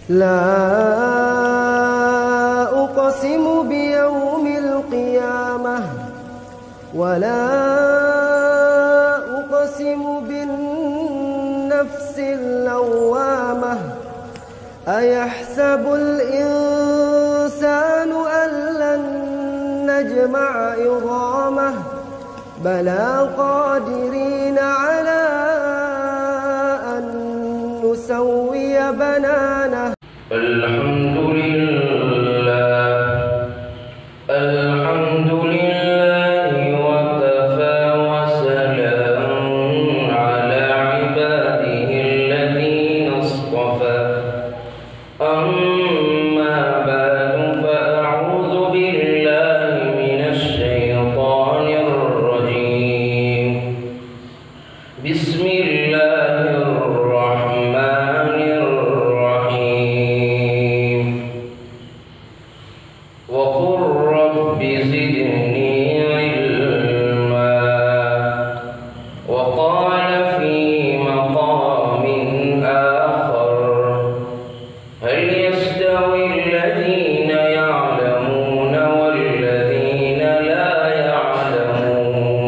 لا أقسم بيوم القيامة ولا أقسم بالنفس اللوامة أيحسب الإنسان أن لن نجمع عظامه بلى قادرين على أن نسوي بنانه الحمد لله وكفى وسلام على عباده الذين اصطفى أما بعد فأعوذ بالله من الشيطان الرجيم بسم الله الرحمن الرحيم وقل رب زدني علما وقال في مقام آخر هل يستوي الذين يعلمون والذين لا يعلمون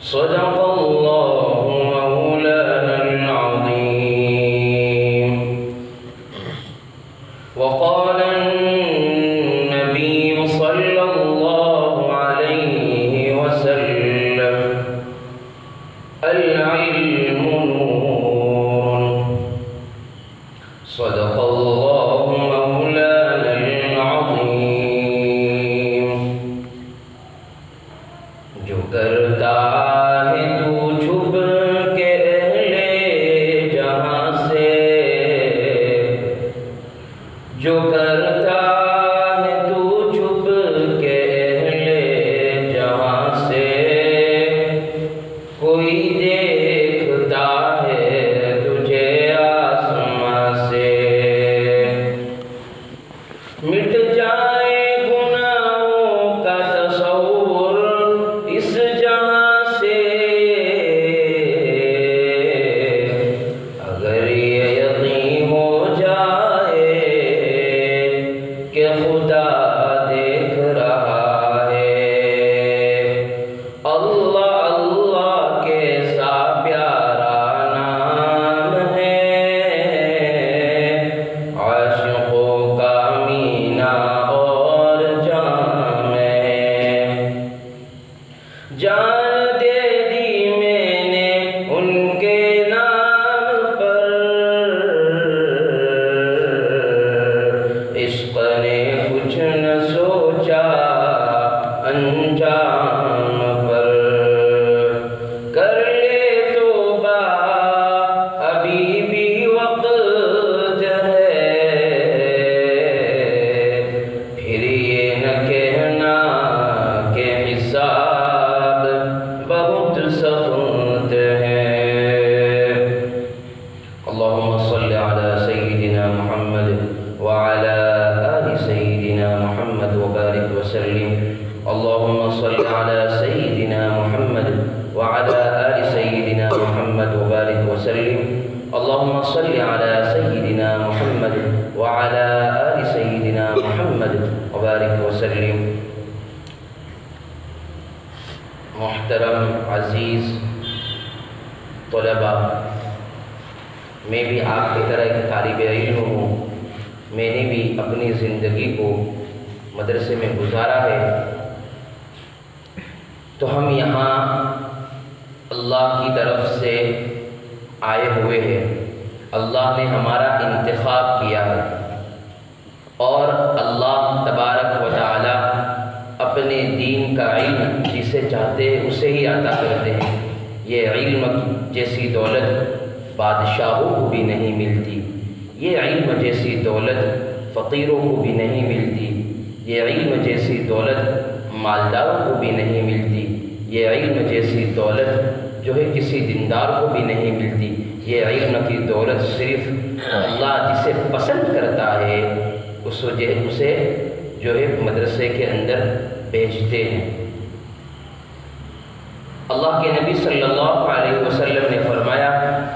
صدق الله مولانا العظيم وقال النبي صلى الله عليه وسلم العلم نور صدق الله مولانا العظيم جو کرتا ہے تو چھپ کے اہل جہاں سے جو کرتا ہے تو چھپ کے اہل جہاں سے کوئی دیکھتا ہے تجھے آسماں سے مٹ جائے گناہوں کا تصور اس جہاں سے اگر یہ یقین ہو جائے کہ خدا دیکھ رہا ہے اللہ اللہ کیسا پیارا نام ہے عاشقوں کا مینا اور جام ہے جان دے دی میں نے ان کے نام پر عشق نے کچھ نہ سوچا انجام پر کر لے توبہ ابھی بھی وقت ہے پھر یہ نہ کہنا کہ حساب بہت سخت ہے اللهم صل على سيدنا محمد وعلى آل سيدنا محمد وبارك وسلم اللهم صل على سيدنا محمد وعلى آل سيدنا محمد وبارك وسلم اللهم صل على سيدنا محمد وعلى آل سيدنا محمد وبارك وسلم محترم عزیز طلباء، میں بھی آپ کی طرح ایک طالب علم ہوں. میں نے بھی اپنی زندگی کو مدرسے میں گزارا ہے. تو ہم یہاں اللہ کی طرف سے آئے ہوئے ہیں. اللہ نے ہمارا انتخاب کیا ہے اور اللہ تبارک و تعالی اپنے دین کا علم جسے چاہتے ہیں اسے ہی عطا کرتے ہیں. یہ علم جیسی دولت بادشاہوں کو بھی نہیں ملتی، یہ علم جیسی دولت فقیروں کو بھی نہیں ملتی، یہ علم جیسی دولت مالداروں کو بھی نہیں ملتی، یہ علم جیسی دولت جو ہے کسی دیندار کو بھی نہیں ملتی. یہ علم کی دولت صرف اللہ جسے پسند کرتا ہے اسے جو ہے مدرسے کے اندر بھیجتے ہیں. اللہ کے نبی صلی اللہ علیہ وسلم نے فرمایا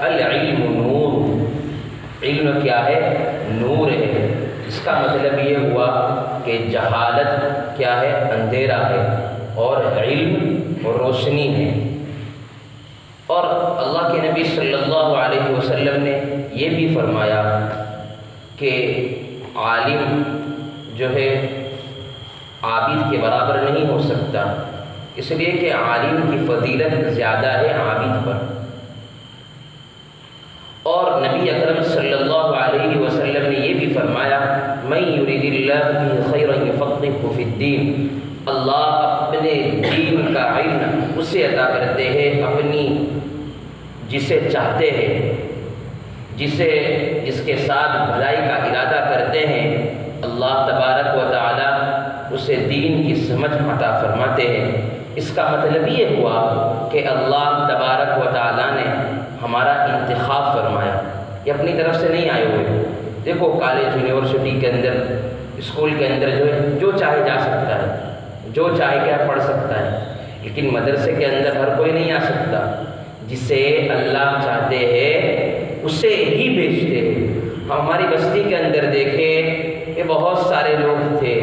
العلم نور، علم کیا ہے؟ نور ہے۔ اس کا مطلب یہ ہوا کہ جہالت کیا ہے؟ اندھیرا ہے، اور علم روشنی ہے۔ اور اللہ کے نبی صلی اللہ علیہ وسلم نے یہ بھی فرمایا کہ عالم جو ہے عابد کے برابر نہیں ہو سکتا، اس لیے کہ عالم کی فضیلت زیادہ ہے عابد پر۔ اور نبی اکرم صلی اللہ علیہ وسلم نے یہ بھی فرمایا من یرید اللہ بہ خیرا یفقہہ فی الدین، اللہ اپنے دین کا علم اسے عطا کرتے ہیں اپنی جسے چاہتے ہیں، جس کے ساتھ بھلائی کا ارادہ کرتے ہیں، اللہ تبارک و تعالی اسے دین کی سمجھ عطا فرماتے ہیں۔ اس کا مطلب یہ ہوا کہ اللہ تبارک و تعالی نے ہمارا انتخاب فرمایا، یہ اپنی طرف سے نہیں آئے ہوئے۔ دیکھو کالج یونیورسٹی کے اندر، اسکول کے اندر جو چاہے جا سکتا ہے، جو چاہے کیا پڑھ سکتا ہے، لیکن مدرسے کے اندر ہر کوئی نہیں آ سکتا۔ جسے اللہ چاہتے ہیں اسے ہی بھیجتے ہیں۔ ہماری بستی کے اندر دیکھیں کہ بہت سارے لوگ تھے،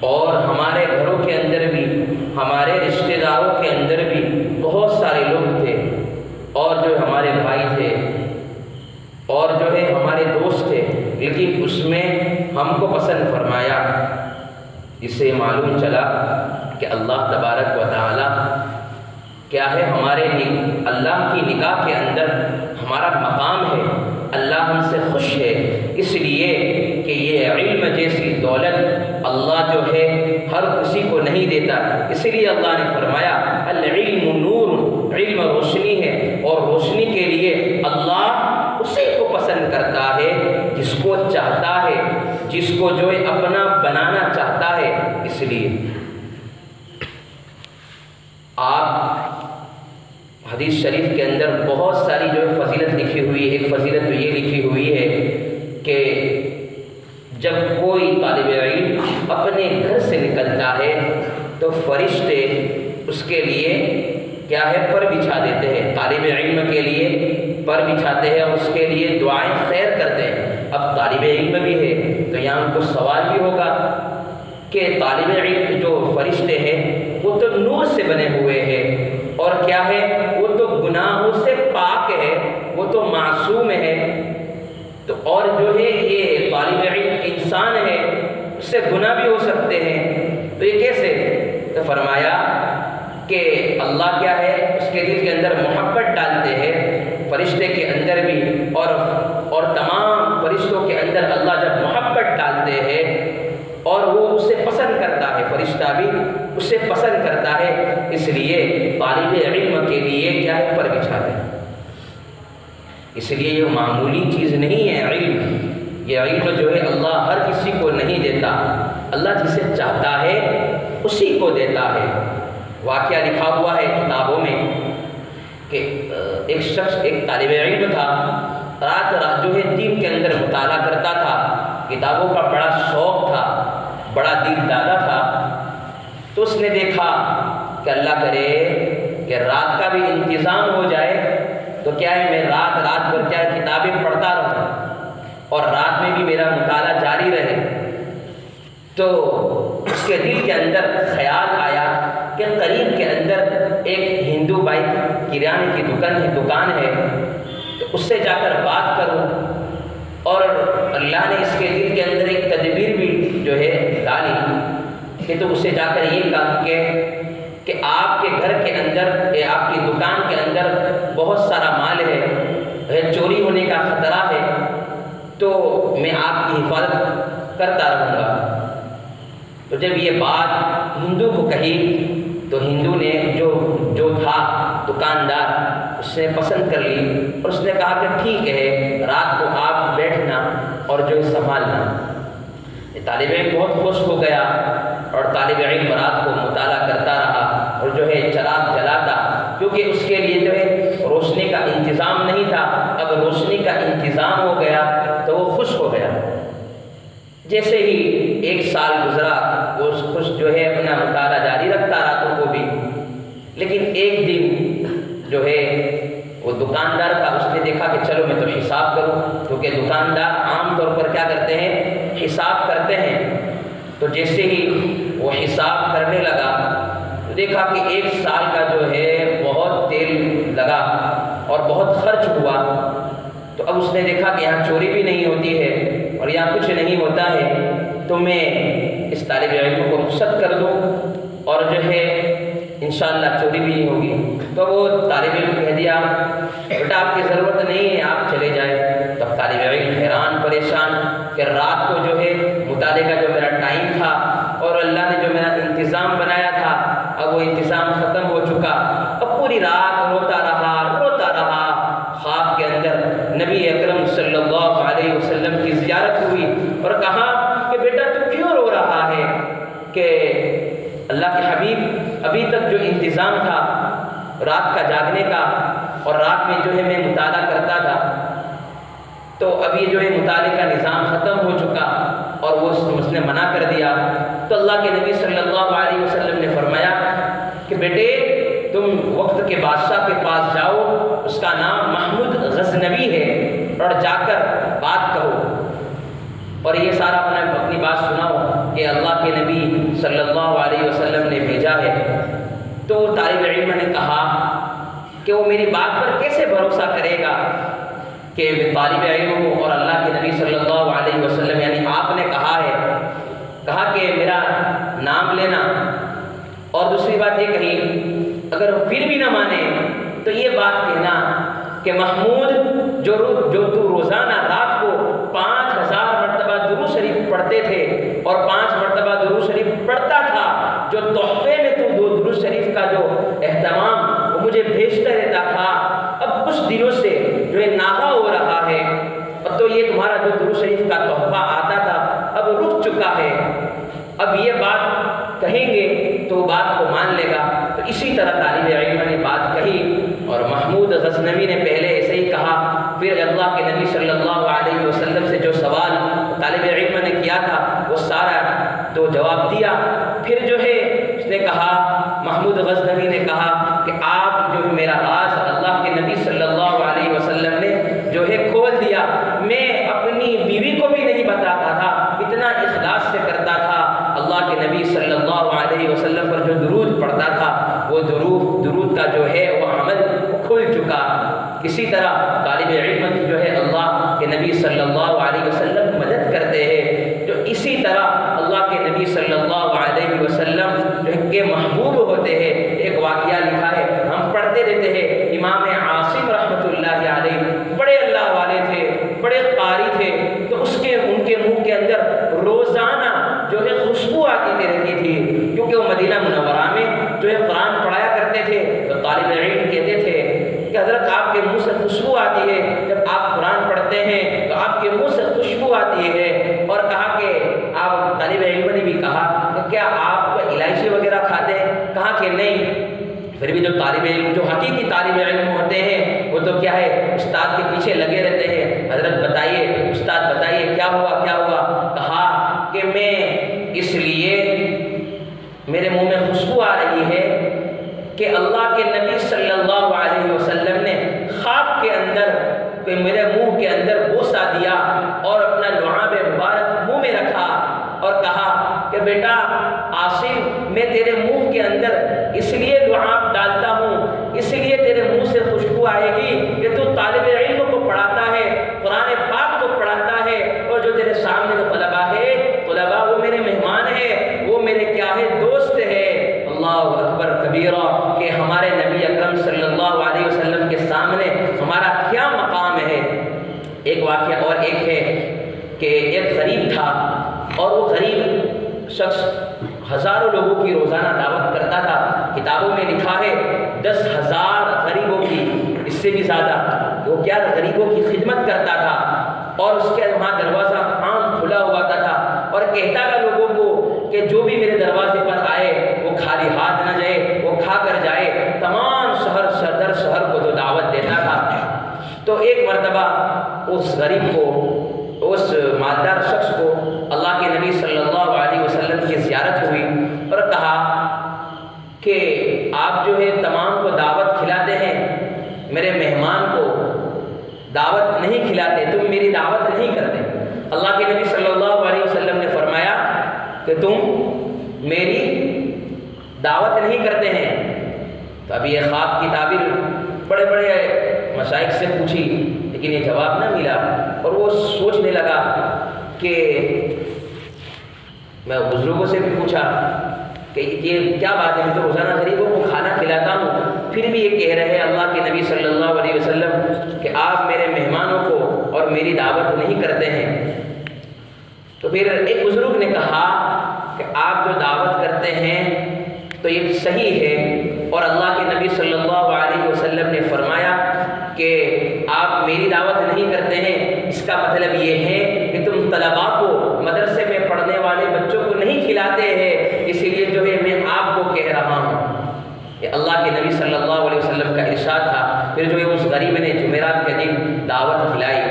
اور ہمارے گھروں کے اندر بھی، ہمارے رشتہ داروں کے اندر بھی بہت سارے لوگ تھے، اور جو ہمارے بھائی تھے، اور جو ہے ہمارے دوست تھے، لیکن اس میں ہم کو پسند فرمایا۔ اسے معلوم چلا کہ اللہ تبارک و تعالی کیا ہے، ہمارے اللہ کی نگاہ کے اندر ہمارا مقام ہے، اللہ ہم سے خوش ہے، اس لیے کہ یہ علم جیسی دولت اللہ جو ہے ہر کسی کو نہیں دیتا، اس لیے اللہ نے فرمایا العلم نور، علم روشنی ہے، اور روشنی کے لیے اللہ اسی کو پسند کرتا ہے جس کو چاہتا ہے، جس کو جو ہے اپنا بنانا چاہتا ہے۔ اس لیے آپ حدیث شریف کے اندر بہت ساری جو ہے فضیلت لکھی ہوئی ہے۔ ایک فضیلت تو یہ لکھی ہوئی ہے کہ جب کوئی طالب علم اپنے گھر سے نکلتا ہے تو فرشتے اس کے لیے کیا ہے، پر بچھا دیتے ہیں، طالب علم کے لیے پر بچھاتے ہیں، اور اس کے لیے دعائیں خیر کرتے ہیں۔ اب طالب علم بھی ہے تو یہاں ان کو سوال بھی ہوگا کہ طالب علم جو فرشتے ہیں وہ تو نور سے بنے ہوئے ہیں، اور کیا ہے، وہ تو گناہوں سے پاک ہے، وہ تو معصوم ہے، تو اور جو ہے یہ طالب علم انسان ہے، اس سے گناہ بھی ہو سکتے ہیں، تو یہ کیسے؟ تو فرمایا کہ اللہ کیا ہے، اس کے دل کے اندر محبت ڈالتے ہیں، فرشتے کے اندر بھی، اور تمام فرشتوں کے اندر اللہ جب محبت ڈالتے ہیں اور وہ اسے پسند کرتا ہے، فرشتہ بھی اسے پسند کرتا ہے، اس لیے طالب علم کے لیے کیا ہے، پر بچھاتے ہیں۔ اس لیے یہ معمولی چیز نہیں ہے علم، یہ علم جو ہے اللہ ہر کسی کو نہیں دیتا، اللہ جسے چاہتا ہے اسی کو دیتا ہے۔ واقعہ لکھا ہوا ہے کتابوں میں کہ ایک شخص، ایک طالب علم تھا، رات رات جو ہے دین کے اندر مطالعہ کرتا تھا، کتابوں کا بڑا شوق تھا، بڑا دل دادا تھا، تو اس نے دیکھا کہ اللہ کرے کہ رات کا بھی انتظام ہو جائے تو کیا ہے، میں رات بھر کیا ہے کتابیں پڑھتا رہوں اور رات میں بھی میرا مطالعہ جاری رہے۔ تو اس کے دل کے اندر خیال آیا کہ قریب کے اندر ایک ہندو بھائی کرانے کی دکان ہے، تو اس سے جا کر بات کروں، اور اللہ نے اس کے دل کے اندر ایک تدبیر بھی جو ہے ڈالی کہ تو اسے جا کر یہ کہا کہ آپ کے گھر کے اندر، آپ کی دکان کے اندر بہت سارا مال ہے، چوری ہونے کا خطرہ ہے، تو میں آپ کی حفاظت کرتا رہوں گا۔ تو جب یہ بات ہندو کو کہی تو ہندو نے جو تھا دکاندار، اس نے پسند کر لی، اور اس نے کہا کہ ٹھیک ہے، رات کو آپ بیٹھنا اور جو ہے سنبھالنا۔ طالب علم بہت خوش ہو گیا، اور طالب علم رات کو مطالعہ کرتا رہا، اور جو ہے چراغ جلاتا، کیونکہ اس کے لیے جو ہے روشنی کا انتظام نہیں تھا، اب روشنی کا انتظام ہو گیا تو وہ خوش ہو گیا۔ جیسے ہی ایک سال گزرا، وہ خوش جو ہے اپنا مطالعہ جاری رکھتا راتوں کو بھی، لیکن ایک دن جو ہے وہ وہ دکاندار تھا، اس نے دیکھا کہ چلو میں تو حساب کروں، کیونکہ دکاندار عام طور پر کیا کرتے ہیں، حساب کرتے ہیں۔ تو جیسے ہی وہ حساب کرنے لگا تو دیکھا کہ 1 سال کا جو ہے بہت تیل لگا اور بہت خرچ ہوا۔ تو اب اس نے دیکھا کہ یہاں چوری بھی نہیں ہوتی ہے اور یہاں کچھ نہیں ہوتا ہے، تو میں اس طالب علم کو رخصت کر دوں اور جو ہے انشاءاللہ چوری بھی نہیں ہوگی۔ تو وہ طالب علم کہہ دیا بیٹا آپ کی ضرورت نہیں ہے، آپ چلے جائیں۔ تب طالب علم حیران پریشان کہ رات کو جو ہے مطالعے کا جو میرا ٹائم تھا اور اللہ نے جو میرا انتظام بنایا تھا، اب وہ انتظام ختم ہو چکا۔ اب پوری رات روتا رہا خواب کے اندر نبی اکرم صلی اللہ علیہ وسلم کی زیارت ہوئی اور کہا کہ بیٹا تو کیوں رو رہا ہے؟ کہ اللہ کے حبیب ابھی تک جو انتظام تھا رات کا جاگنے کا اور رات میں جو ہے میں مطالعہ کرتا تھا، تو اب یہ جو ہے مطالعے کا نظام ختم ہو چکا اور وہ اس نے منع کر دیا۔ تو اللہ کے نبی صلی اللہ علیہ وسلم نے فرمایا کہ بیٹے تم وقت کے بادشاہ کے پاس جاؤ، اس کا نام محمود غزنوی ہے، اور جا کر بات کہو۔ اور یہ سارا اپنی بات سناؤ کہ اللہ کے نبی صلی اللہ علیہ وسلم نے بھیجا ہے۔ تو طالب علم نے کہا کہ وہ میری بات پر کیسے بھروسہ کرے گا کہ طالب علم ہوں اور اللہ کے نبی صلی اللہ علیہ وسلم یعنی آپ نے کہا کہ میرا نام لینا، اور دوسری بات یہ کہی اگر پھر بھی نہ مانے تو یہ بات کہنا کہ محمود جو تو روزانہ رات کو 5000 مرتبہ درود شریف پڑھتے تھے اور 5 مرتبہ درود شریف پڑھتا تھا، جو تحفے میں تو درود شریف کا جو اہتمام وہ مجھے بھیجتا رہتا تھا، اب کچھ دنوں سے جو ہے ناغا ہو رہا ہے، اور تو یہ تمہارا جو درود شریف کا تحفہ آتا تھا اب رک چکا ہے، اب یہ بات کہیں گے تو وہ بات کو مان لے گا۔ تو اسی طرح طالب علم نے بات کہی اور محمود غزنوی نے پہلے ایسے ہی کہا، پھر اللہ کے نبی صلی اللہ علیہ وسلم سے جو سوال طالب علم نے کیا تھا وہ سارا تو جواب دیا۔ پھر جو ہے اس نے کہا، محمود غزنوی نے کہا کہ آپ جو ہے میرا راز اللہ کے نبی صلی اللہ علیہ وسلم نے جو ہے کھول دیا، میں اپنی بیوی کو بھی نہیں بتاتا تھا، اتنا اخلاص سے کرتا تھا، اللہ کے نبی صلی اللہ علیہ وسلم پر جو درود پڑھتا تھا وہ درود کا جو ہے وہ عمل کھل چکا۔ اسی طرح طالب علم کی جو ہے اللہ کے نبی صلی اللہ علیہ وسلم مدد کرتے ہیں، جو اسی طرح اللہ کے نبی صلی اللہ علیہ وسلم جو کے محبوب ہوتے ہیں۔ ایک واقعہ لکھا ہے، ہم پڑھتے رہتے ہیں، امام عاصم رحمۃ اللہ علیہ بڑے اللہ والے تھے، بڑے قاری تھے، تو ان کے منہ کے اندر روزانہ جو ہے خوشبو آتی رہتی تھی، کیونکہ وہ مدینہ منورہ میں جو ہے قرآن پڑھایا کرتے تھے۔ تو طالب علم کہتے تھے کہ حضرت آپ کے منہ سے خوشبو آتی ہے، جب آپ قرآن پڑھتے ہیں تو آپ کے منہ سے خوشبو آتی ہے۔ اور کہا کہ آپ طالب علم نے بھی کہا کہ کیا آپ الائچی وغیرہ کھاتے ہیں؟ کہا کہ نہیں۔ پھر بھی جو طالب علم جو حقیقی طالب علم ہوتے ہیں وہ تو کیا ہے استاد کے پیچھے لگے رہتے ہیں، حضرت بتائیے، استاد بتائیے کیا ہوا۔ کہا کہ میں اس لیے میرے منہ میں خوشبو آ رہی ہے کہ اللہ کے نبی صلی اللہ علیہ وسلم نے خواب کے اندر کہ میرے منہ کے اندر بوسہ دیا اور اپنا لعاب مبارک منہ میں رکھا اور کہا کہ بیٹا عاصم میں تیرے منہ کے اندر اس لیے لعاب ڈالتا ہوں، اس لیے تیرے منہ سے خوشبو آئے گی کہ تو طالب علم کو پڑھاتا ہے، قرآن پاک کو پڑھاتا ہے، اور جو تیرے سامنے جو طلباء وہ میرے مہمان ہیں، وہ میرے کیا ہے دوست ہے۔ اللہ اکبر کبیرہ کہ ہمارے نبی اکرم صلی اللہ علیہ وسلم کے سامنے ہمارا کیا مقام ہے۔ ایک واقعہ اور ایک ہے کہ ایک غریب تھا اور وہ غریب شخص ہزاروں لوگوں کی روزانہ دعوت کرتا تھا۔ کتابوں میں لکھا ہے 10,000 غریبوں کی، اس سے بھی زیادہ وہ کیا غریبوں کی خدمت کرتا تھا، اور اس کے وہاں دروازہ عام کھلا ہوا تھا اور کہتا تھا لوگوں کو کہ جو بھی میرے دروازے پر آئے وہ خالی ہاتھ نہ جائے، وہ کھا کر جائے۔ تمام شہر کو جو دعوت دیتا تھا۔ تو ایک مرتبہ اس غریب کو، اس مالدار شخص کو اللہ کے نبی صلی اللہ علیہ وسلم کی زیارت ہوئی اور کہا کہ آپ جو ہے تمام کو دعوت کھلاتے ہیں، میرے مہمان دعوت نہیں کھلاتے، تم میری دعوت نہیں کرتے۔ اللہ کے نبی صلی اللہ علیہ وسلم نے فرمایا کہ تم میری دعوت نہیں کرتے ہیں۔ تو ابھی یہ خواب کی تعبیر بڑے بڑے مشائخ سے پوچھی لیکن یہ جواب نہ ملا، اور وہ سوچنے لگا کہ میں بزرگوں سے بھی پوچھا کہ یہ کیا بات ہے، میں تو روزانہ غریبوں کو کھانا کھلاتا ہوں، پھر بھی یہ کہہ رہے ہیں اللہ کے نبی صلی اللہ علیہ وسلم کہ آپ میرے مہمانوں کو اور میری دعوت نہیں کرتے ہیں۔ تو پھر ایک بزرگ نے کہا کہ آپ جو دعوت کرتے ہیں تو یہ صحیح ہے، اور اللہ کے نبی صلی اللہ علیہ وسلم نے فرمایا کہ آپ میری دعوت نہیں کرتے ہیں، اس کا مطلب یہ ہے کہ تم طلباء کو، مدرسے میں پڑھنے والے بچوں کو نہیں کھلاتے ہیں، اسی لیے جو ہے میں آپ کو کہہ رہا ہوں۔ یہ اللہ کے نبی صلی اللہ علیہ وسلم کا ارشاد تھا۔ پھر جو ہے اس غریب نے جمعرات کے دن دعوت کھلائی۔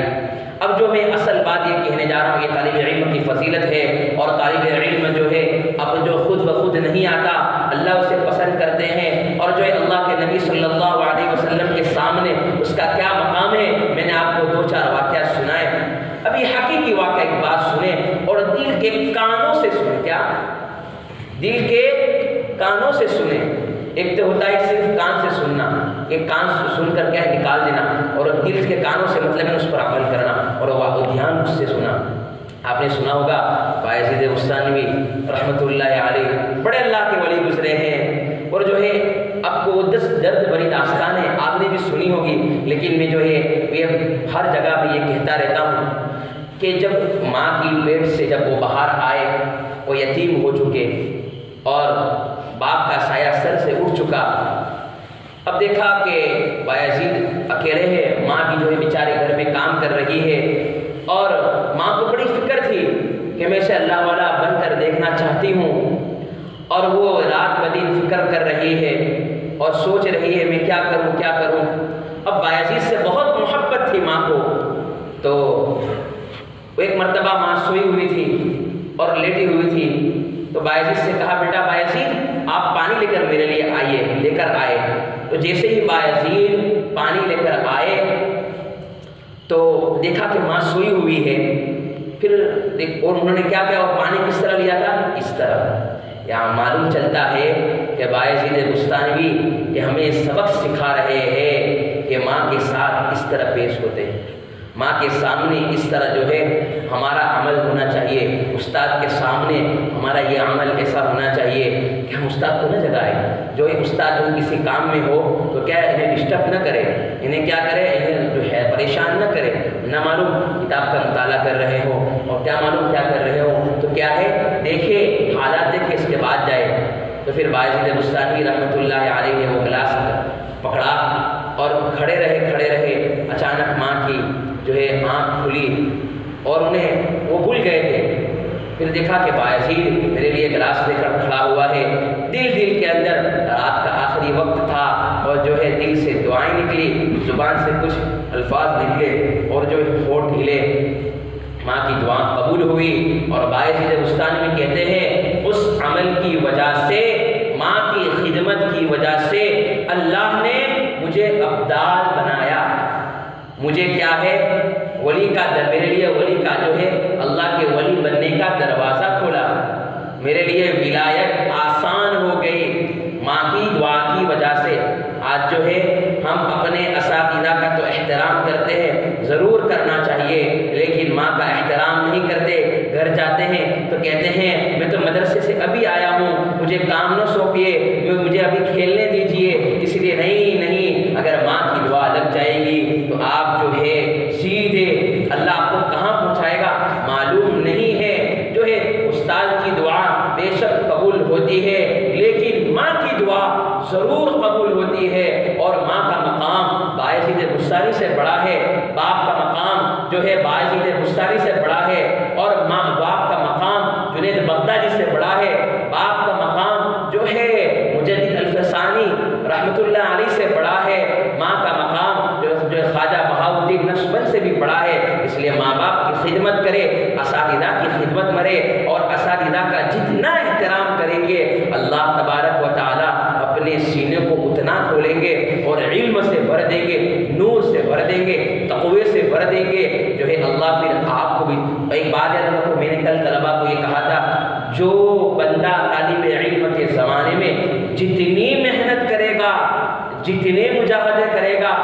اب جو میں اصل بات یہ کہنے جا رہا ہوں، یہ طالب علم کی فضیلت ہے، اور طالب علم جو ہے اب جو خود بخود نہیں آتا، اللہ اسے پسند کرتے ہیں، اور جو ہے اللہ کے نبی صلی اللہ علیہ وسلم کے سامنے اس کا کیا مقام ہے، میں نے آپ کو 2-4 واقعات سنائے۔ اب یہ حقیقی واقعہ ایک بات سنیں اور دل کے کانوں سے سنیں۔ کیا؟ دل کے کانوں سے سنیں۔ ایک تو ہوتا ہے صرف کان سے سننا، ایک کان سے سن کر کیا نکال دینا، اور دل کے کانوں سے مطلب ہے اس پر عمل کرنا اور وہ دھیان اس سے سنا۔ آپ نے سنا ہوگا بایزید بستانی رحمۃ اللہ علیہ بڑے اللہ کے ولی گزرے ہیں، اور جو ہے آپ کو 10 درد بری داستان ہے، آپ نے بھی سنی ہوگی، لیکن میں جو ہے یہ ہر جگہ پہ یہ کہتا رہتا ہوں کہ جب ماں کی پیٹ سے جب وہ باہر آئے، وہ یتیم ہو چکے اور باپ کا سایہ سر سے اٹھ چکا۔ اب دیکھا کہ بایزید اکیلے ہیں، ماں بھی جو ہے بیچاری گھر میں کام کر رہی ہے، اور ماں کو بڑی فکر تھی کہ میں اسے اللہ والا بن کر دیکھنا چاہتی ہوں، اور وہ رات بدن فکر کر رہی ہے اور سوچ رہی ہے میں کیا کروں کیا کروں۔ اب بایزید سے بہت محبت تھی ماں کو، تو ایک مرتبہ ماں سوئی ہوئی تھی اور لیٹی ہوئی تھی، تو بایزید سے کہا بیٹا بایزید آپ پانی لے کر میرے لیے آئیے، لے کر آئے۔ تو جیسے ہی بایزید پانی لے کر آئے تو دیکھا کہ ماں سوئی ہوئی ہے، پھر اور انہوں نے کیا کیا، اور پانی کس طرح لیا تھا، اس طرح۔ یہاں معلوم چلتا ہے کہ بایزید بستانوی یہ ہمیں سبق سکھا رہے ہیں کہ ماں کے ساتھ اس طرح پیش ہوتے ہیں، ماں کے سامنے اس طرح جو ہے ہمارا عمل ہونا چاہیے، استاد کے سامنے ہمارا یہ عمل ایسا ہونا چاہیے کہ ہم استاد کو نہ جگائیں۔ جو ایک استاد جو کسی کام میں ہو تو کیا انہیں ڈسٹرب نہ کرے، انہیں کیا کرے، انہیں جو ہے پریشان نہ کرے، نہ معلوم کتاب کا مطالعہ کر رہے ہو اور کیا معلوم کیا کر رہے ہو، تو کیا ہے دیکھے حالات دیکھے اس کے بعد جائے۔ تو پھر بایزید بستانی رحمۃ اللہ علیہ نے وہ گلاس پکڑا اور کھڑے رہے، اچانک ماں کی جو ہے آنکھ کھلی اور انہیں وہ بھول گئے تھے۔ پھر دیکھا کہ بایزید میرے لیے گلاس لے کر کھڑا ہوا ہے، دل کے اندر رات کا آخری وقت تھا، اور جو ہے دل سے دعائیں نکلی، زبان سے کچھ الفاظ نکلے اور جو ہونٹ ہلے، ماں کی دعا قبول ہوئی۔ اور بایزید بستانی میں کہتے ہیں اس عمل کی وجہ سے، ماں کی خدمت کی وجہ سے اللہ نے مجھے ابدال بنایا، مجھے کیا ہے ولی کا میرے لیے ولی کا جو ہے اللہ کے ولی بننے کا دروازہ کھولا، میرے لیے ولایت آسان ہو گئی ماں کی دعا کی وجہ سے۔ آج جو ہے ہم اپنے اساتذہ کا تو احترام کرتے ہیں، ضرور کرنا چاہیے، لیکن ماں کا احترام نہیں کرتے، گھر جاتے ہیں تو کہتے ہیں میں تو مدرسے سے ابھی آیا ہوں، مجھے کام نہ سونپیے، مجھے ابھی کھیلنے دیجیے، اس لیے نہیں، اگر ماں کی دعا لگ جائے گی تو آپ جو ہے سیدھے اللہ آپ کو کہاں پہنچائے گا معلوم نہیں ہے۔ جو ہے استاد کی دعا بے شک قبول ہوتی ہے، لیکن ماں کی دعا ضرور قبول ہوتی ہے، اور ماں کا مقام بایزید بستانی سے بڑا ہے، باپ کا مقام جو ہے بایزید بستانی سے بڑا ہے، اور باپ کا مقام جنید بغدادی سے بڑا ہے، باپ کا مقام جو ہے مجدد الفسانی رحمۃ اللہ علیہ سے بڑا ہے، ماں کا مقام جو خواجہ بہاؤالدین نقشبند سے بھی بڑا ہے۔ اس لیے ماں باپ کی خدمت کرے، اساتذہ کی خدمت مرے، اور اساتذہ کا جتنا احترام کریں گے اللہ تبارک و تعالی اپنے سینے کو اتر فتنہ کھولیں گے اور علم سے بھر دیں گے، نور سے بھر دیں گے، تقوی سے بھر دیں گے، جو ہے اللہ پھر آپ کو بھی۔ ایک بات یاد رکھو، میں نے کل طلبا کو یہ کہا تھا، جو بندہ طالب علم کے زمانے میں جتنی محنت کرے گا، جتنے مجاہدے کرے گا،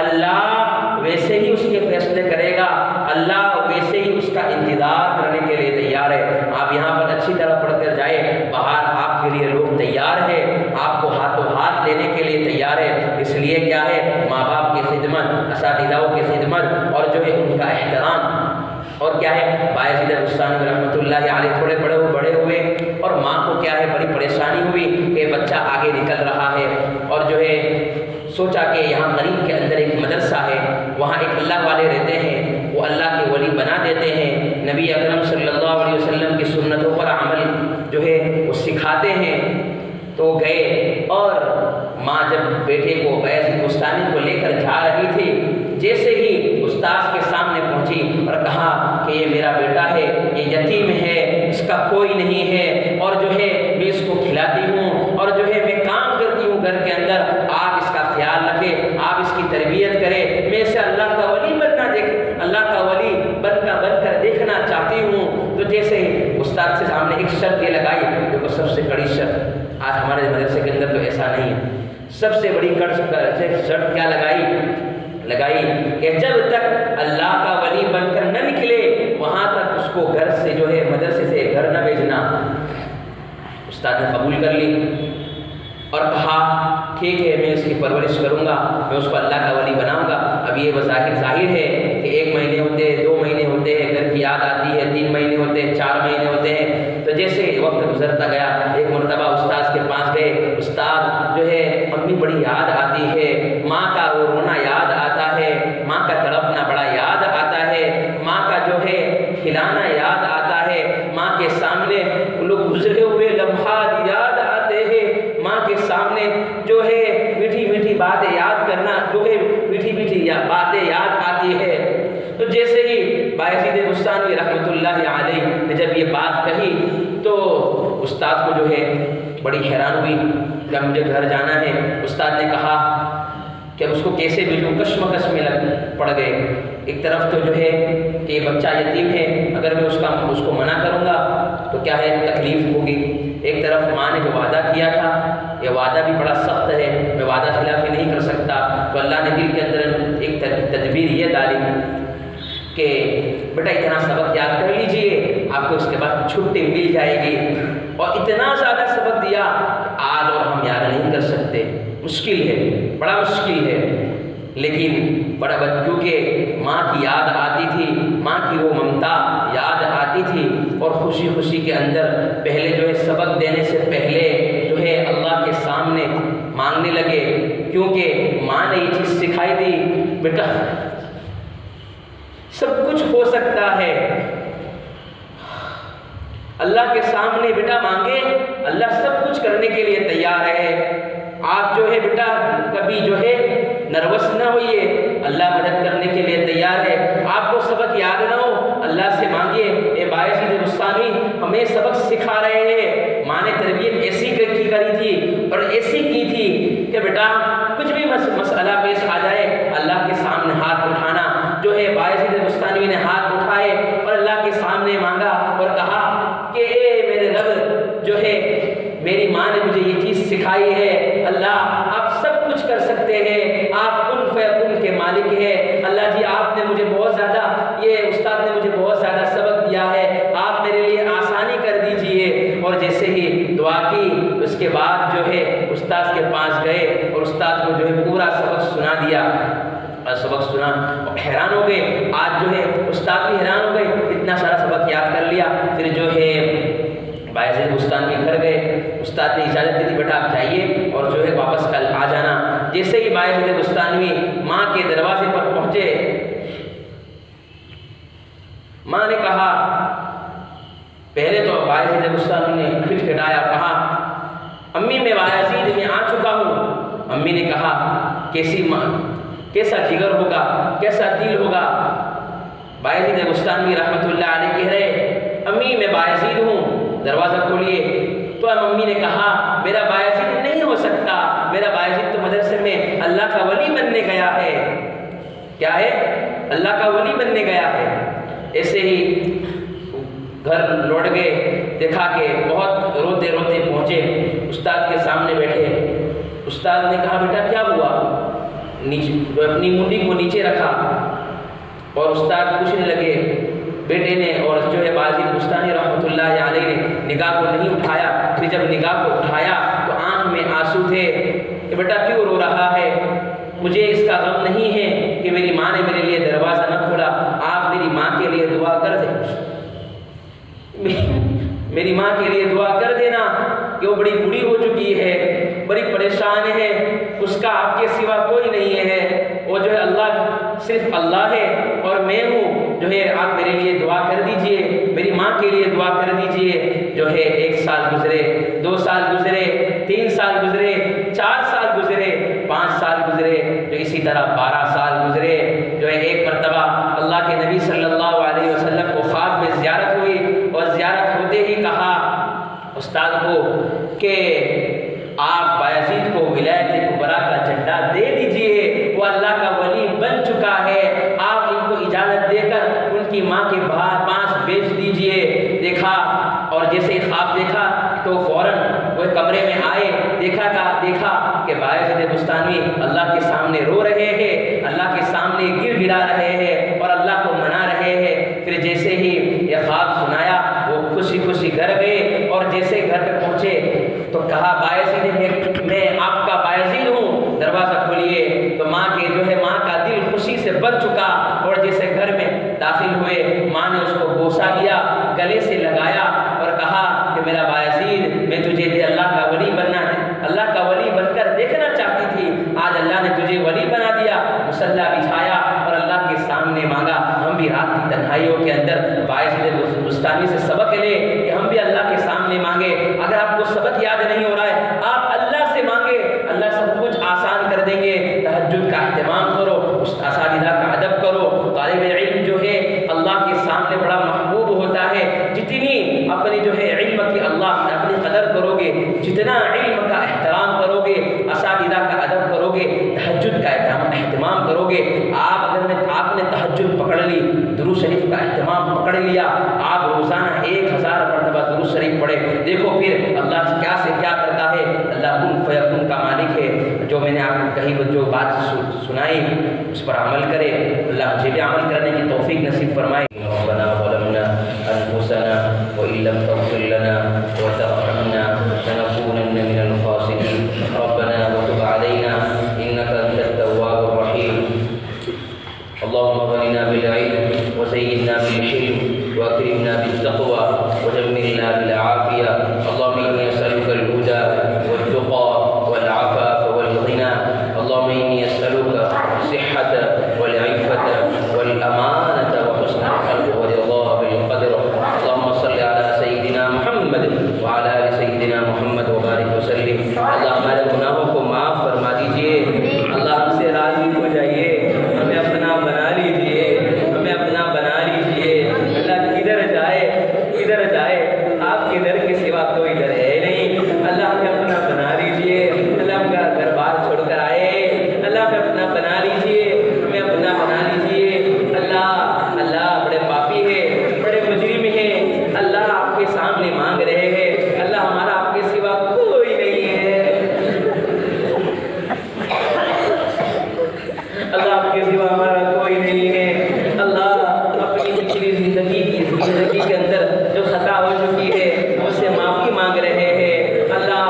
اللہ ویسے ہی اس کے فیصلے کرے گا، اللہ ویسے ہی اس کا انتظار کرنے کے لیے تیار ہے۔ آپ یہاں پر اچھی طرح پڑھ کر جائے، باہر آپ کے لیے لوگ تیار ہیں، آپ کو ہاتھوں ہاتھ لینے کے لیے تیار ہے۔ اس لیے کیا ہے، ماں باپ کی خدمت، اساتذہوں کی خدمت اور جو ہے ان کا احترام۔ اور کیا ہے، بایزید بستانی رحمۃ اللہ علیہ تھوڑے بڑے ہوئے اور ماں کو کیا ہے بڑی پریشانی ہوئی کہ بچہ آگے نکل رہا ہے، اور جو ہے سوچا کہ یہاں قریب کے اندر ایک مدرسہ ہے، وہاں ایک اللہ والے رہتے ہیں، وہ اللہ کے ولی بنا دیتے ہیں، نبی اکرم صلی اللہ علیہ وسلم کی سنتوں پر عمل جو ہے وہ سکھاتے ہیں۔ تو گئے، اور ماں جب بیٹے کو بایزید بستانی کو لے کر جا رہی تھی، جیسے ہی استاذ کے سامنے پہنچی اور کہا کہ یہ میرا بیٹا ہے، یہ یتیم ہے، اس کا کوئی نہیں ہے، اور جو ہے میں اس کو کھلاتی ہوں، اور جو ہے میں کام کرتی ہوں گھر کے اندر، آپ اس کا خیال رکھیں، آپ اس کی تربیت کریں، میں اسے اللہ کا ولی اللہ کا ولی بن کر دیکھنا چاہتی ہوں۔ تو جیسے ہی استاد سے سامنے ایک شرط یہ لگائی، جو سب سے بڑی شرط، آج ہمارے مدرسے کے اندر تو ایسا نہیں ہے، سب سے بڑی شرط کیا لگائی کہ جب تک اللہ کا ولی بن کر نہ نکلے وہاں تک اس کو گھر سے جو ہے مدرسے سے گھر نہ بھیجنا۔ استاد نے قبول کر لی اور کہا ٹھیک ہے، میں اس کی پرورش کروں گا، میں اس کو اللہ کا ولی بناؤں گا۔ اب یہ ظاہر ہے کہ 1 مہینے ہوتے ہیں، 2 مہینے ہوتے ہیں، گھر کی یاد آتی ہے، 3 مہینے ہوتے ہیں، 4 مہینے ہوتے ہیں۔ تو جیسے وقت گزرتا گیا، ایک مرتبہ استاد کے پاس گئے، استاد جو ہے امی بڑی یاد آتی ہے، ماں کا وہ رونا یاد آتا ہے، ماں کا تڑپنا بڑا یاد آتا ہے، ماں کا جو ہے کھلانا یاد آتا ہے، ماں کے سامنے لوگ گزرے ہوئے لمحات یاد آتے ہیں، ماں کے سامنے جو ہے میٹھی میٹھی باتیں یاد کرنا، جو ہے میٹھی میٹھی باتیں یاد آتی ہے۔ تو جیسے ہی بایزید بستانی رحمۃ اللہ علیہ نے جب یہ بات کہی تو استاد کو جو ہے بڑی حیران ہوئی کہ مجھے گھر جانا ہے۔ استاد نے کہا کہ اب اس کو کیسے بھیجوں، کشمکش میں پڑ گئے۔ ایک طرف تو جو ہے کہ یہ بچہ یتیم ہے، اگر میں اس کو منع کروں گا تو کیا ہے تکلیف ہوگی، ایک طرف ماں نے جو وعدہ کیا تھا یہ وعدہ بھی بڑا سخت ہے، میں وعدہ خلافی نہیں کر سکتا۔ تو اللہ نے دل کے اندر ایک تدبیر یہ ڈالی کہ بیٹا اتنا سبق یاد کر لیجئے، آپ کو اس کے بعد چھٹی مل جائے گی، اور اتنا زیادہ سبق دیا کہ آج اور ہم یاد نہیں کر سکتے، مشکل ہے، بڑا مشکل ہے، لیکن بڑا کیونکہ ماں کی یاد آتی تھی، ماں کی وہ ممتا یاد آتی تھی، اور خوشی خوشی کے اندر پہلے جو ہے سبق دینے سے پہلے جو ہے اللہ کے سامنے مانگنے لگے، کیونکہ ماں نے یہ چیز سکھائی تھی بیٹا سب کچھ ہو سکتا ہے، اللہ کے سامنے بیٹا مانگے، اللہ سب کچھ کرنے کے لیے تیار ہے۔ آپ جو ہے بیٹا کبھی جو ہے نروس نہ ہوئیے، اللہ مدد کرنے کے لیے تیار ہے۔ آپ کو سبق یاد نہ ہو، اللہ سے مانگیے، اے بایزید بستانی ہمیں سبق سکھا رہے ہیں، ماں نے تربیت ایسی کری تھی اور ایسی کی تھی کہ بیٹا کچھ بھی مسئلہ پیش آ جائے اللہ کے سامنے ہاتھ اٹھانا۔ جو ہے بایزید بستانی نے ہاتھ اٹھائے اور اللہ کے سامنے مانگا اور کہا کہ اے میرے رب، جو ہے میری ماں نے مجھے یہ چیز سکھائی ہے، اللہ آپ سب کچھ کر سکتے ہیں، آپ کن فیکن کے مالک ہیں، اللہ جی آپ نے مجھے بہت زیادہ، یہ استاد نے مجھے بہت زیادہ سبق دیا ہے، آپ میرے لیے آسانی کر دیجئے۔ اور جیسے ہی دعا کی اس کے بعد جو ہے استاد کے پاس گئے اور استاد کو جو ہے پورا سبق سنا دیا، سبق سنا اور حیران ہو گئے، آج جو ہے استاد بھی حیران ہو گئے، اتنا سارا سبق یاد کر لیا۔ پھر جو ہے بایزید بستانی گھر گئے، استاد نے اجازت دی تھی بیٹا آپ جائیے اور جو ہے واپس کل آ جانا۔ جیسے ہی بایزید بستانی ماں کے دروازے پر پہنچے، ماں نے کہا، پہلے تو بایزید بستانی نے کھٹکھٹایا، کہا امی میں بایزید میں آ چکا ہوں۔ امی نے کہا کیسی ماں، کیسا جگر ہوگا، کیسا دل ہوگا۔ بایزید بستانی رحمۃ اللہ علیہ کہہ رہے امی میں بایزید ہوں، دروازہ کھولیے۔ تو امی نے کہا میرا بایزید نہیں ہو سکتا، میرا بایزید تو مدرسے میں اللہ کا ولی بننے گیا ہے. کیا ہے؟ اللہ کا ولی بننے گیا ہے. ایسے ہی گھر لوٹ گئے، دیکھا کہ بہت روتے روتے پہنچے، استاد کے سامنے بیٹھے. استاد نے کہا بیٹا کیا ہوا؟ اپنی منڈی کو نیچے رکھا اور استاد پوچھنے لگے. بیٹے نے اور جو ہے بایزید بستانی رحمۃ اللہ علیہ نے نگاہ کو نہیں اٹھایا. پھر جب نگاہ کو اٹھایا تو آنکھ میں آنسو تھے کہ بیٹا کیوں رو رہا ہے؟ مجھے اس کا غم نہیں ہے کہ میری ماں نے میرے لیے دروازہ نہ کھولا. آپ میری ماں کے لیے دعا کر دیں، میری ماں کے لیے دعا کر دینا کہ وہ بڑی بوڑھی ہو چکی ہے، بڑی پریشان ہے، اس کا آپ کے سوا کوئی نہیں ہے. وہ جو ہے اللہ صرف اللہ ہے اور میں ہوں. جو ہے آپ میرے لیے دعا کر دیجئے، میری ماں کے لیے دعا کر دیجئے. جو ہے 1 سال گزرے، 2 سال گزرے، 3 سال گزرے، 4 سال گزرے، 5 سال گزرے، جو اسی طرح 12 سال گزرے. جو ہے ایک مرتبہ اللہ کے نبی صلی اللہ علیہ وسلم کو خواب میں زیارت ہوئی اور زیارت ہوتے ہی کہا استاد کو کہ آپ بایزید کو ولایت کبریٰ کا جھنڈا دے دیجئے، وہ اللہ کا ولی بن چکا ہے. آپ ان کو اجازت دے کر ان کی ماں کے پاس بیچ دیجئے. دیکھا اور جیسے ہی خواب دیکھا تو فوراً وہ کمرے میں آئے. دیکھا کہ بایزید بستانی اللہ کے سامنے رو رہے ہیں، اللہ کے سامنے گر گڑا رہے ہیں اور اللہ کو منا رہے ہیں. پھر جیسے ہی یہ خواب سنایا وہ خوشی خوشی گھر گئے اور جیسے گھر پہ پہنچے تو کہا بایزید میں آپ کا بایزید ہوں، دروازہ کھولیے. تو ماں کا دل خوشی سے بھر چکا اور جیسے گھر میں داخل ہوئے ماں نے اس کو بوسہ لیا، گلے سے لگایا اور کہا کہ میرا بایزید میں تجھے اللہ کا ولی بن کر دیکھنا چاہتی تھی، آج اللہ نے تجھے ولی بنا دیا. مصلی بچھایا اور اللہ کے سامنے مانگا. ہم بھی رات کی تنہائیوں کے اندر بایزید بستانی سے سبق لے کہ ہم بھی اللہ کے سامنے مانگے. اگر آپ کو سبق یاد نہیں ہو رہا ہے آپ اللہ سے مانگے، اللہ سب کچھ آسان کر دیں گے. تہجد کا اہتمام کرو، اساتذہ کا ادب کرو. طالب علم جو ہے اللہ کے سامنے بڑا محبوب ہوتا ہے. جتنی اپنی جو ہے علم کی اللہ اپنی قدر کرو گے، جتنا علم کا احترام کرو گے، اساتذہ کا ادب کرو گے، تہجد کا اہتمام کرو گے. آپ نے تہجد پکڑ لی، درود شریف کا اہتمام پکڑ لیا، آپ روزانہ 1000 مرتبہ درود شریف پڑھے. دیکھو پھر اللہ کیا سے کیا کرتا ہے. اللہ کن فیکن کا مالک ہے. جو میں نے آپ کو کہی جو بات سنائی اس پر عمل کرے. اللہ مجھے بھی عمل کرنے کی توفیق نصیب فرمائے. ربنا ظلمنا انفسنا وان لم تغفر لنا وترحمنا لنكونن من الخاسرين. ربنا وتب علينا انك انت التواب الرحيم. اللهم اغننا بالعلم وزينا بالحلم واكرمنا بالتقوى ودمرنا بالعافيه. اللهم اني اسالك الهدى والتقى والعفاف والغنى. اللهم اني اسالك الصحه والعفه والامانه وحسن الخلق والرضا بالقدر. اللهم صل على سيدنا محمد وعلى ال سيدنا محمد وبارك وسلم. اللہ ہمارے گناہوں کو معاف فرما دیجئے. اللہ ہم سے راضی ہو جائیے، ہمیں اپنا بنا لیجئے، ہمیں اپنا بنا لیجئے. اللہ کدھر جائے آپ کے در کے سوا کوئی در ہے نہیں. اللہ ہمیں اپنا بنا لیجئے. اللہ ہم کا گھر بار چھوڑ کر آئے، اللہ ہمیں اپنا بنا لیجئے، ہمیں اپنا بنا لیجئے. اللہ بڑے پاپی ہے، بڑے مجرم ہیں. اللہ آپ کے سامنے مانگ رہے ہیں. اللہ ہمارا آپ کے سوا کوئی نہیں ہے. اللہ آپ کے سوا ہمارا کوئی نہیں ہے. اللہ اپنی پچھلی زندگی کے اندر جو خطا ہو چکی ہے اس سے معافی مانگ رہے ہیں. اللہ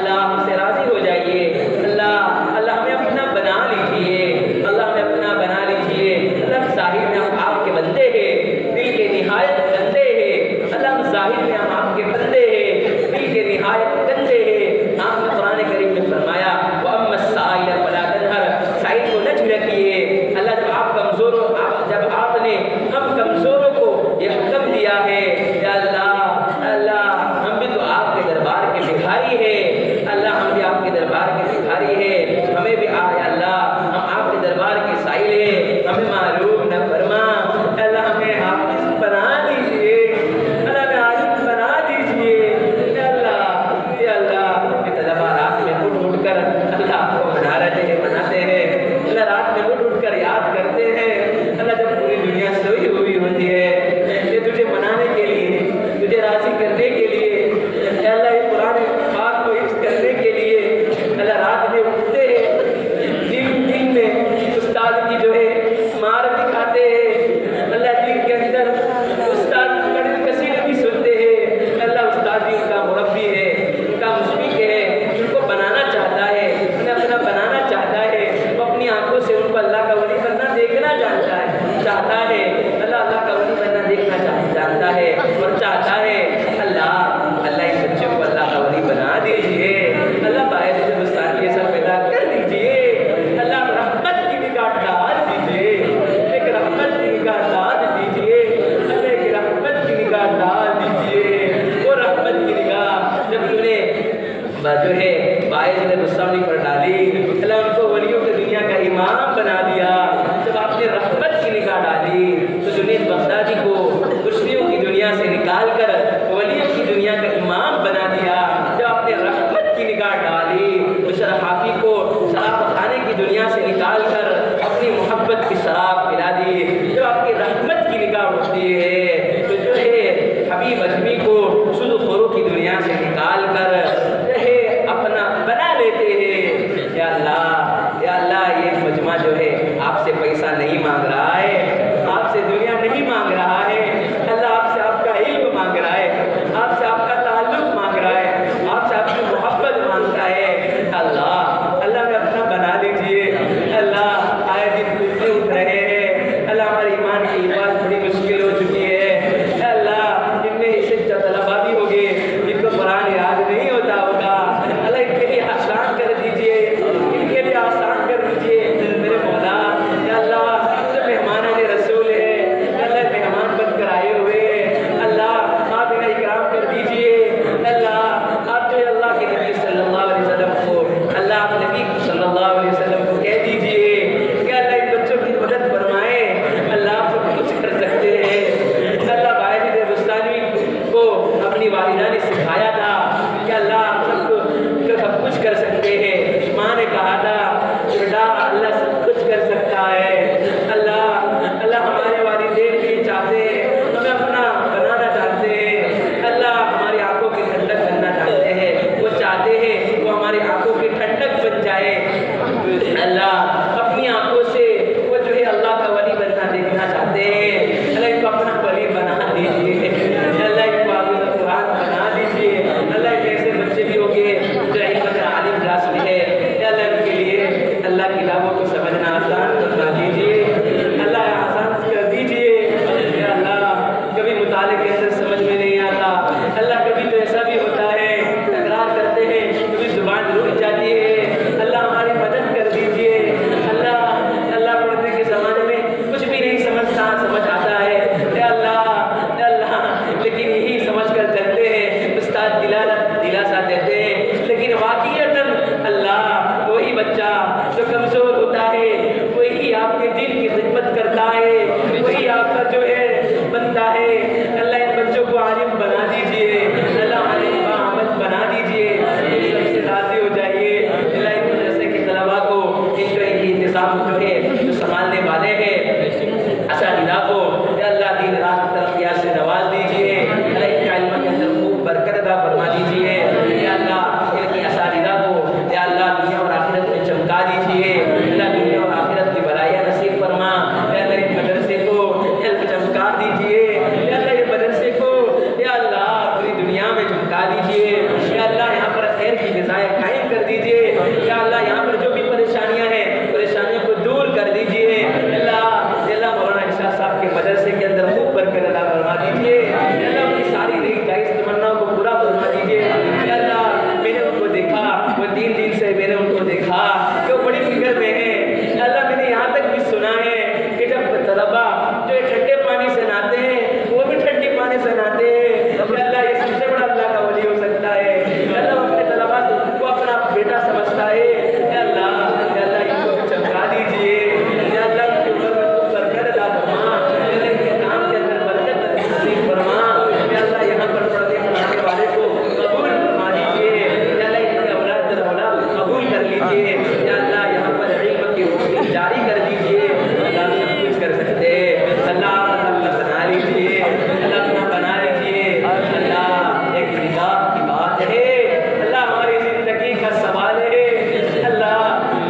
ہم سے راضی ہو جائیے. اللہ ہمیں اپنا بنا لیجیے. اللہ ہمیں اپنا بنا لیجیے. اللہ ظاہر میں ہم آپ کے بندے ہیں، دل کے نہایت گندے ہیں. اللہ ظاہر میں ہم آپ کے بندے ہیں، دل کے نہایت گندے ہیں. آپ نے قرآن کریم میں فرمایا وَأَمَّا السَّائِلَ فَلَا تَنْهَرْ. سائل کو نہ جھڑکیے. اللہ جب آپ نے ہم کمزوروں کو آواز بڑی مشکل ہو چکی ہے. اے اللہ ان میں اسے طلبا بھی ہوگے جن کو قرآن یاد نہیں ہوتا ہوگا, اللہ ان کے لیے آسان کر دیجئے, ان کے لیے آسان کر دیجئے میرے مولا. یا اللہ جو مہمانان رسول ہے, اللہ مہمان بن کر آئے ہوئے, اللہ آپ انہیں اکرام کر دیجئے. اللہ آپ جو اللہ کے نبی صلی اللہ علیہ وسلم کو, اللہ آپ نبی صلی اللہ علیہ وسلم کو کہہ دیجئے کہ اللہ ان بچوں کی مدد فرمائیں, اللہ آپ سب کچھ کر سکتے ہیں. اللہ باعث بستانی کو اپنی والدہ نے سکھایا تھا کہ اللہ آپ سب کچھ کر سکتے ہیں. ماں نے کہا تھا بیٹا اللہ سب کچھ کر سکتا ہے. اللہ ہمارے والدین بھی چاہتے ہیں, ہمیں اپنا بنانا چاہتے ہیں. اللہ ہماری آنکھوں کی ٹھنڈک بننا چاہتے ہیں, وہ چاہتے ہیں وہ ہماری آنکھوں کی ٹھنڈک بن جائے. اللہ اپنی آنکھوں سے وہ جو ہے اللہ کا ولی بننا دیکھنا چاہتے ہیں. اللہ ان کو اپنا ولی بنا دیجیے, اللہ ان کو حافظ قرآن بنا دیجیے. اللہ ایک ایسے بچے بھی ہوں گے جو علم کا عالم کلاس میں ہے, اللہ ان کے لیے اللہ کی کتابوں کو سمجھنا آسان بنا دیجیے, اللہ آسان کر دیجیے. یا اللہ کبھی مطالعے کے اندر سمجھ میں نہیں آتا, اللہ کبھی تو ایسا بھی ہوتا ہے تکرار کرتے ہیں کبھی زبان رک جاتی ہے, اللہ ہماری مدد کر دیجیے. اللہ پڑھنے کے زمانے میں کچھ بھی نہیں سمجھ آتا ہے. اے اللہ لیکن یہی سمجھ کر چلتے ہیں, استاد دلاسا دیتے ہیں, لیکن واقعیتاً اللہ وہی بچہ جو کمزور ہوتا ہے وہی آپ کے دل کی خدمت کرتا ہے, وہی آپ کا جو ہے بنتا ہے. اللہ ان بچوں کو عالم بنا دیجیے, اللہ عالم باعمل بنا دیجیے, سب سے راضی ہو جائیے. اللہ ان مدرسے کے طلباء کو ان کا انتظام جو ہے جو سنبھالنے والے ہیں اساتذہ کو یا اللہ دین رات ترقیات سے نواز دیجیے. اللہ ان کے علم کے اندر خوب برکت عطا فرما دیجیے. یا اللہ ان کے اساتذہ کو یا اللہ دنیا اور آخرت میں چمکا دیجیے. اللہ دنیا اور آخرت کی بھلائیاں نصیب فرما. یا اللہ اس مدرسے کو علم چمکا دیجیے. یا اللہ یہ مدرسے کو یا اللہ پوری دنیا میں چمکا دیجیے. یا اللہ یہاں پر خیر کی غذائیں قائم کر دیجیے. یا اللہ یہاں پر جو بھی پریشانیاں ہیں پریشانیوں کو دور کر دیجیے. اللہ مولانا ارشاد صاحب کے مدرسے کے اندر خوب برکت عطا فرما دیجیے. اللہ اپنی ساری نیک جائز تمناؤں کو پورا فرما دیجیے. اللہ میں نے ان کو دیکھا, وہ 3 دن سے میں نے ان کو دیکھا کہ وہ بڑی فکر میں ہیں. اللہ میں نے یہاں تک بھی سنا ہے کہ جب طلبا جو ٹھنڈے پانی سے نہاتے ہیں وہ بھی ٹھنڈے پانی سے نہاتے ہیں. اللہ یہ سب سے بڑا اللہ کا ولی ہو سکتا ہے. اللہ اپنے طلبا کو اپنا بیٹا سمجھتا ہے. اللہ ان کو چمکا دیجیے. یا اللہ ان کے اوپر میں برکت عطا فرما. اللہ ان کے کام کے اندر برکت نصیب فرما. یا اللہ یہاں پر پڑھنے پڑھانے والے کو قبول فرما دیجیے. یا اللہ ان کے اولاد در اولاد قبول کر لیجیے. یا اللہ یہاں پر علم کی روشنی جاری کر دیجیے. اللہ سب کچھ کر سکتے ہیں. اللہ اپنا بنا لیجیے. اللہ اپنا بنا لیجیے. اللہ ایک نگاہ کی بات ہے. اللہ ہماری زندگی کا سوال ہے. اللہ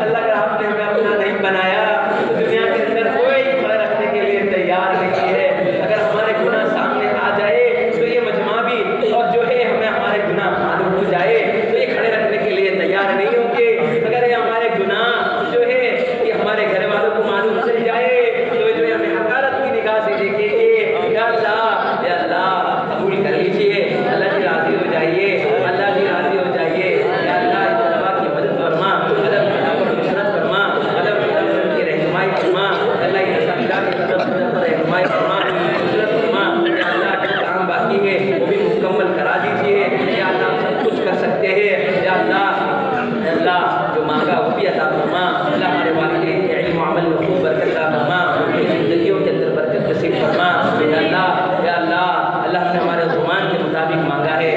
اگر آپ نے ہمیں اپنا نہیں بنایا تو دنیا کے اندر کوئی کھڑا رکھنے کے لیے تیار نہیں ہے. اگر ہمارے گناہ سامنے آ جائے تو یہ مجمع بھی اور جو ہے ہمیں ہمارے گناہ معلوم ہو جائے تو یہ کھڑے رکھنے کے لیے تیار نہیں ہوں گے. اگر یہ ہمارے گناہ جو ہے یہ ہمارے گھر والوں کو معلوم چل جائے تو جو ہے ہمیں حقارت کی نگاہ سے دیکھیں گے. یا اللہ قبول کر لیجیے. اللہ جی راضی ہو جائیے. اللہ جی راضی ہو جائیے. یا اللہ اس طلبا کی مدد فرما. فرما اللہ کی رہنمائی فرما. اللہ کی رہنمائی فرما. یا اللہ جو کام باقی ہے وہ بھی مکمل کرا دیجیے. یا اللہ سب کچھ کر سکتے ہیں. یا اللہ جو مانگا وہ بھی عطا فرما. اللہ ہمارے والدین کے علم و عمل میں خوب برکت عطا فرما. زندگیوں کے اندر برکت نصیب فرما. یا اللہ ہم نے ہمارے زبان کے مطابق مانگا ہے.